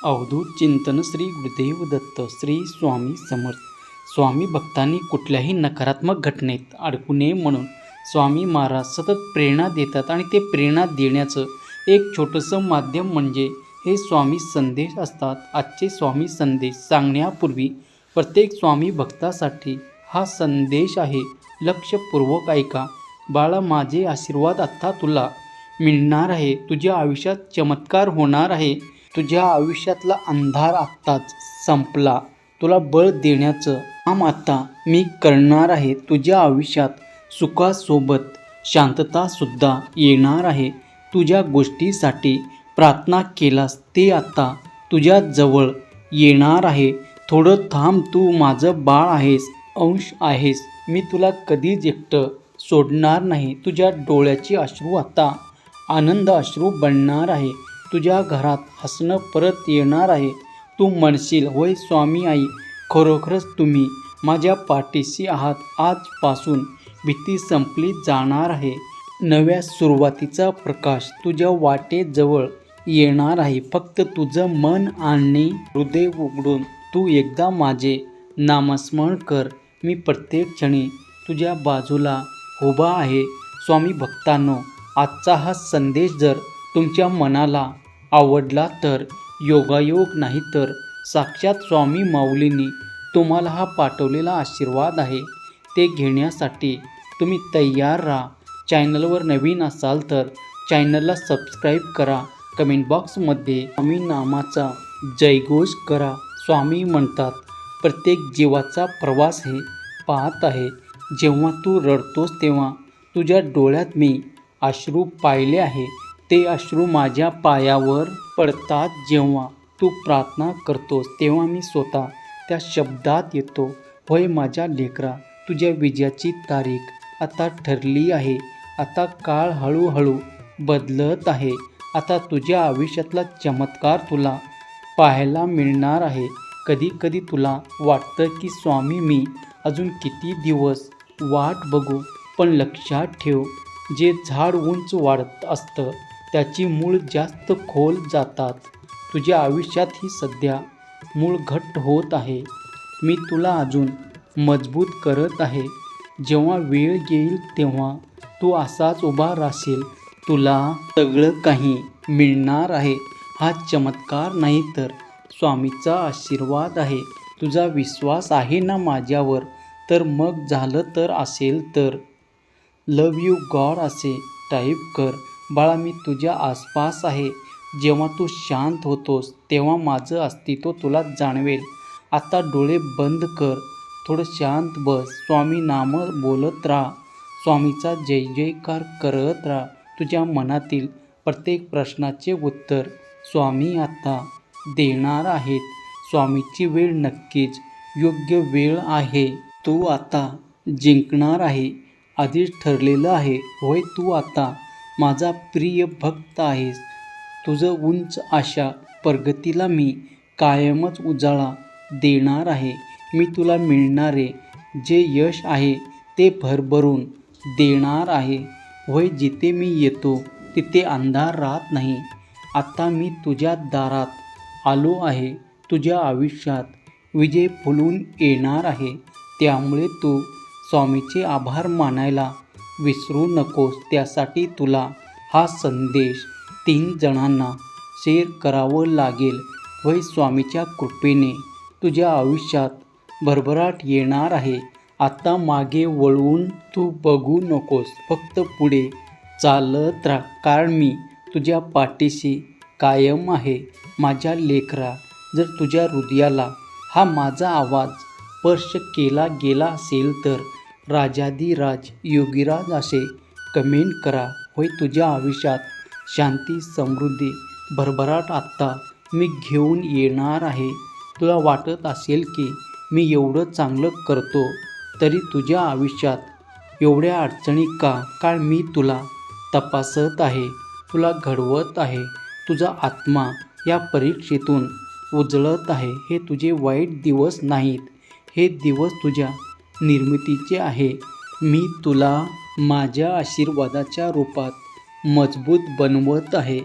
अवधूत चिंतन श्री गुरुदेव दत्त श्री स्वामी समर्थ. स्वामी भक्तांनी कुठल्याही नकारात्मक घटनेत अडकू नये म्हणून स्वामी महाराज सतत प्रेरणा देतात आणि ते प्रेरणा देण्याचं एक छोटंसं माध्यम म्हणजे हे स्वामी संदेश असतात. आजचे स्वामी संदेश सांगण्यापूर्वी प्रत्येक स्वामी भक्तासाठी हा संदेश आहे. लक्षपूर्वक ऐका. बाळा, माझे आशीर्वाद आत्ता तुला मिळणार आहे. तुझ्या आयुष्यात चमत्कार होणार आहे. तुझ्या आयुष्यातला अंधार आत्ताच संपला. तुला बळ देण्याचं काम आता मी करणार आहे. तुझ्या आयुष्यात सुखासोबत शांततासुद्धा येणार आहे. तुझ्या गोष्टीसाठी प्रार्थना केलास ते आता तुझ्या जवळ येणार आहे. थोडं थांब, तू माझं बाळ आहेस, अंश आहेस. मी तुला कधीच एकटं सोडणार नाही. तुझ्या डोळ्याचे अश्रू आता आनंद अश्रू बनणार आहे. तुझ्या घरात हसणं परत येणार आहे. तू म्हणशील, होय स्वामी आई, खरोखरच तुम्ही माझ्या पाठीशी आहात. आजपासून भीती संपली जाणार आहे. नव्या सुरुवातीचा प्रकाश तुझ्या वाटेजवळ येणार आहे. फक्त तुझं मन आणि हृदय उघडून तू एकदा माझे नामस्मरण कर. मी प्रत्येक क्षणी तुझ्या बाजूला उभा आहे. स्वामी भक्तांनो, आजचा हा संदेश जर तुमच्या मनाला आवडला तर योगायोग नाही तर साक्षात स्वामी माऊलींनी तुम्हाला हा पाठवलेला आशीर्वाद आहे. ते घेण्यासाठी तुम्ही तयार राहा. चॅनलवर नवीन असाल तर चॅनलला सबस्क्राईब करा. कमेंट बॉक्समध्ये स्वामी नामाचा जयघोष करा. स्वामी म्हणतात, प्रत्येक जीवाचा प्रवास हे पाहत आहे. जेव्हा तू रडतोस तेव्हा तुझ्या डोळ्यात मी अश्रू पाहिले आहे. ते अश्रू माझ्या पायावर पडतात. जेव्हा तू प्रार्थना करतोस तेव्हा मी स्वतः त्या शब्दात येतो. होय माझ्या लेकरा, तुझ्या विजयाची तारीख आता ठरली आहे. आता काळ हळूहळू बदलत आहे. आता तुझ्या आयुष्यातला चमत्कार तुला पाहायला मिळणार आहे. कधी कधी तुला वाटतं की स्वामी, मी अजून किती दिवस वाट बघू. पण लक्षात ठेव, जे झाड उंच वाढत असतं त्याची मूळ जास्त खोल जातात. तुझ्या आयुष्यात ही सध्या मूळ घट्ट होत आहे. मी तुला अजून मजबूत करत आहे. जेव्हा वेळ येईल तेव्हा तू असाच उभा राहशील. तुला सगळं काही मिळणार आहे. हा चमत्कार नाही तर स्वामीचा आशीर्वाद आहे. तुझा विश्वास आहे ना माझ्यावर? तर मग झालं तर असेल तर लव यू गॉड असे टाईप कर. बाळा, मी तुझ्या आसपास आहे. जेव्हा तू शांत होतोस तेव्हा माझं अस्तित्व तुला जाणवेल. आता डोळे बंद कर, थोडं शांत बस. स्वामी नाम बोलत राहा. स्वामीचा जय जयकार करत राहा. तुझ्या मनातील प्रत्येक प्रश्नाचे उत्तर स्वामी आता देणार आहेत. स्वामीची वेळ नक्कीच योग्य वेळ आहे. तू आता जिंकणार आहे. आधीच ठरलेलं आहे. होय, तू आता माझा प्रिय भक्त आहेस. तुझं उंच आशा प्रगतीला मी कायमच उजाळा देणार आहे. मी तुला मिळणारे जे यश आहे ते भरभरून देणार आहे. होय, जिथे मी येतो तिथे अंधार राहत नाही. आता मी तुझ्या दारात आलो आहे. तुझ्या आयुष्यात विजय फुलून येणार आहे. त्यामुळे तू स्वामीचे आभार मानायला विसरू नकोस. त्यासाठी तुला हा संदेश 3 जणांना शेअर करावं लागेल. होय, स्वामीच्या कृपेने तुझ्या आयुष्यात भरभराट येणार आहे. आता मागे वळून तू बघू नकोस. फक्त पुढे चालत राहा, कारण मी तुझ्या पाठीशी कायम आहे. माझ्या लेकरा, जर तुझ्या हृदयाला हा माझा आवाज स्पर्श केला गेला असेल तर राजाधिराज योगीराज असे कमेंट करा. होय, तुझ्या आयुष्यात शांती, समृद्धी, भरभराट आत्ता मी घेऊन येणार आहे. तुला वाटत असेल की मी एवढं चांगलं करतो तरी तुझ्या आयुष्यात एवढ्या अडचणी का? कारण मी तुला तपासत आहे, तुला घडवत आहे. तुझा आत्मा या परीक्षेतून उजळत आहे. हे तुझे वाईट दिवस नाहीत, हे दिवस तुझ्या निर्मितीचे आहे. मी तुला माझ्या आशीर्वादाच्या रूपात मजबूत बनवत आहे.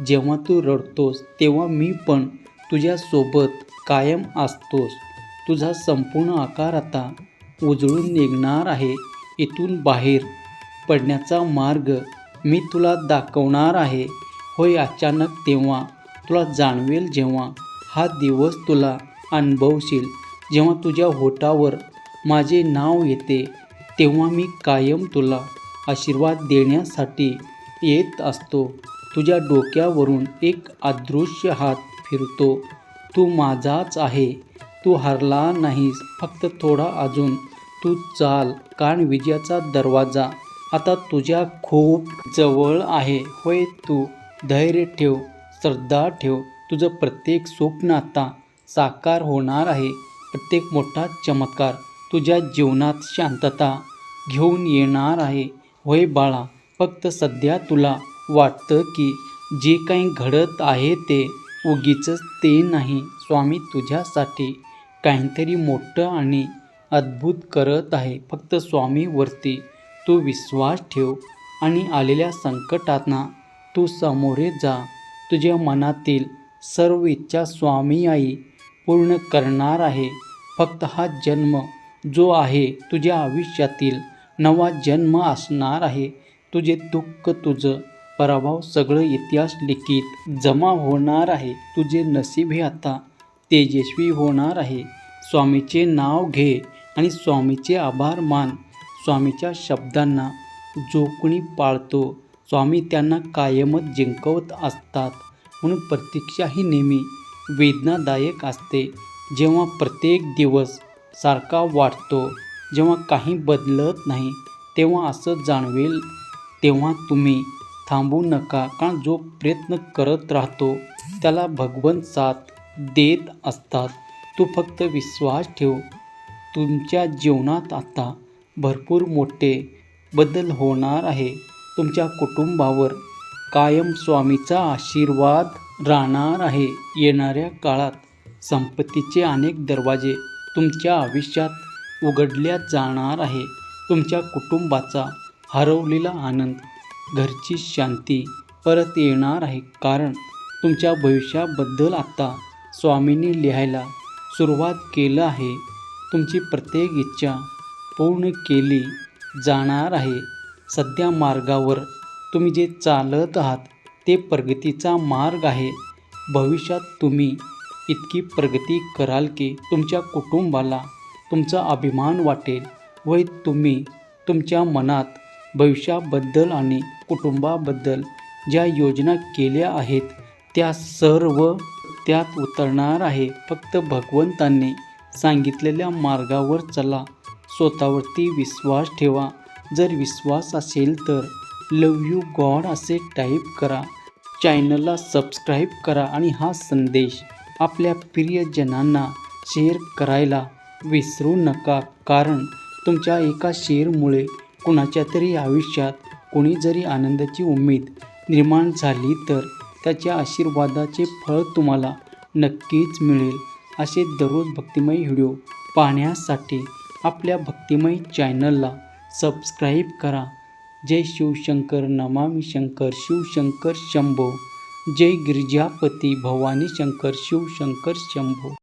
जेव्हा तू रडतोस तेव्हा मी पण तुझ्यासोबत कायम असतोस. तुझा संपूर्ण आकार आता उजळून निघणार आहे. इथून बाहेर पडण्याचा मार्ग मी तुला दाखवणार आहे. होय, अचानक तेव्हा तुला जाणवेल जेव्हा हा दिवस तुला अनुभवशील. जेव्हा तुझ्या होठावर माझे नाव येते तेव्हा मी कायम तुला आशीर्वाद देण्यासाठी येत असतो. तुझ्या डोक्यावरून एक अदृश्य हात फिरतो. तू माझाच आहे. तू हरला नाहीस. फक्त थोडा अजून तू चाल, कारण विजयाचा दरवाजा आता तुझ्या खूप जवळ आहे. होय, तू धैर्य ठेव, श्रद्धा ठेव. तुझं प्रत्येक स्वप्न आता साकार होणार आहे. प्रत्येक मोठा चमत्कार तुझ्या जीवनात शांतता घेऊन येणार आहे. होय बाळा, फक्त सध्या तुला वाटतं की जे काही घडत आहे ते उगीचच ते नाही. स्वामी तुझ्यासाठी काहीतरी मोठं आणि अद्भुत करत आहे. फक्त स्वामीवरती तू विश्वास ठेव आणि आलेल्या संकटांना तू सामोरे जा. तुझ्या मनातील सर्व इच्छा स्वामी आई पूर्ण करणार आहे. फक्त हा जन्म जो आहे तुझ्या आयुष्यातील नवा जन्म असणार आहे. तुझे दुःख, तुझं पराभव सगळं इतिहास लिखित जमा होणार आहे. तुझे नशीब हे आता तेजस्वी होणार आहे. स्वामीचे नाव घे आणि स्वामीचे आभार मान. स्वामीच्या शब्दांना जो कोणी पाळतो स्वामी त्यांना कायमच जिंकवत असतात. म्हणून प्रतीक्षा ही नेहमी वेदनादायक असते. जेव्हा प्रत्येक दिवस सारखा वाटतो, जेव्हा काही बदलत नाही, तेव्हा असं जाणवेल. तेव्हा तुम्ही थांबू नका, कारण जो प्रयत्न करत राहतो त्याला भगवंत साथ देत असतात. तू फक्त विश्वास ठेव. तुमच्या जीवनात आता भरपूर मोठे बदल होणार आहे. तुमच्या कुटुंबावर कायम स्वामीचा आशीर्वाद राहणार आहे. येणाऱ्या काळात संपत्तीचे अनेक दरवाजे तुमच्या आयुष्यात उघडल्या जाणार आहे. तुमच्या कुटुंबाचा हरवलेला आनंद, घरची शांती परत येणार आहे. कारण तुमच्या भविष्याबद्दल आता स्वामींनी लिहायला सुरुवात केलं आहे. तुमची प्रत्येक इच्छा पूर्ण केली जाणार आहे. सध्या मार्गावर तुम्ही जे चालत आहात ते प्रगतीचा मार्ग आहे. भविष्यात तुम्ही इतकी प्रगती कराल की तुमच्या कुटुंबाला तुमचा अभिमान वाटेल. व तुम्ही तुमच्या मनात भविष्याबद्दल आणि कुटुंबाबद्दल ज्या योजना केल्या आहेत त्या सर्व त्यात उतरणार आहे. फक्त भगवंतांनी सांगितलेल्या मार्गावर चला. स्वतःवरती विश्वास ठेवा. जर विश्वास असेल तर लव यू गॉड असे टाईप करा. चॅनलला सबस्क्राईब करा आणि हा संदेश आपल्या प्रियजनांना शेअर करायला विसरू नका. कारण तुमच्या एका शेअरमुळे कुणाच्या तरी आयुष्यात कोणी जरी आनंदाची उमेद निर्माण झाली तर त्याच्या आशीर्वादाचे फळ तुम्हाला नक्कीच मिळेल. असे दररोज भक्तिमय व्हिडिओ पाहण्यासाठी आपल्या भक्तिमय चॅनलला सबस्क्राईब करा. जय शिवशंकर, नमामि शंकर, शिवशंकर शंभो. जय गिरिजापती भवानी शंकर, शिवशंकर शंभो.